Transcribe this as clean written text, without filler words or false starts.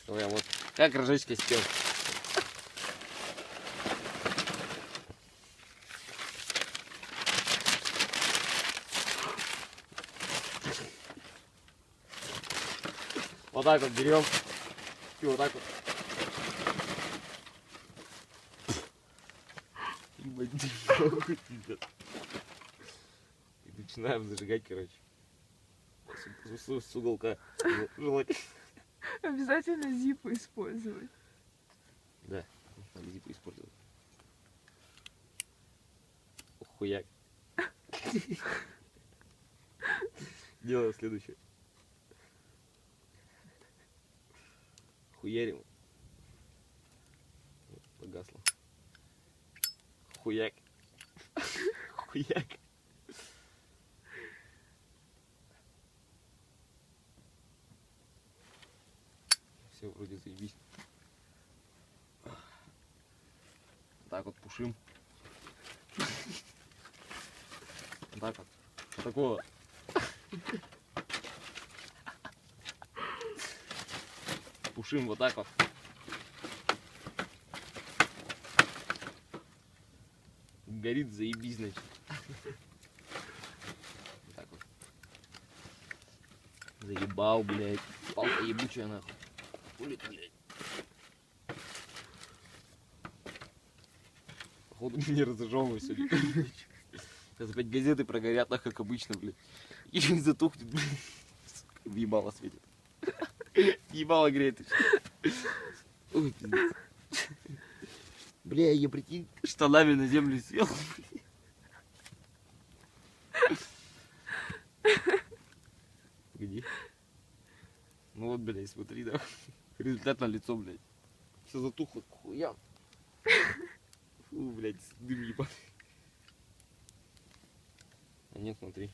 Ой, вот как разжечь костер. Вот так вот берем и вот так вот. И начинаем зажигать, короче. С уголка желательно. Обязательно зипу использовать. Да, надо зипу использовать. Хуяк. Делаем следующее. Хуярим. Погасло. Хуяк. Хуяк. Все, вроде заебись. Так вот пушим. Так вот. Такого. Пушим вот так вот. Горит, заебись, значит. Вот так вот. Заебал, блядь. Палка ебучая, нахуй. Хули ты, блядь. Походу не разожжёвывай сегодня. Сейчас опять газеты прогорят, нахуй, как обычно, блядь. И затухнет, блядь. Ебало светит. Ебало греет. Ой, пиздец. Бля, я прикинь, штанами на землю сел. Погоди. Ну вот, блядь, смотри, да. Результат на лицо, блядь. Все затухло, хуя. Фу, блядь, дым ебаный. А нет, смотри.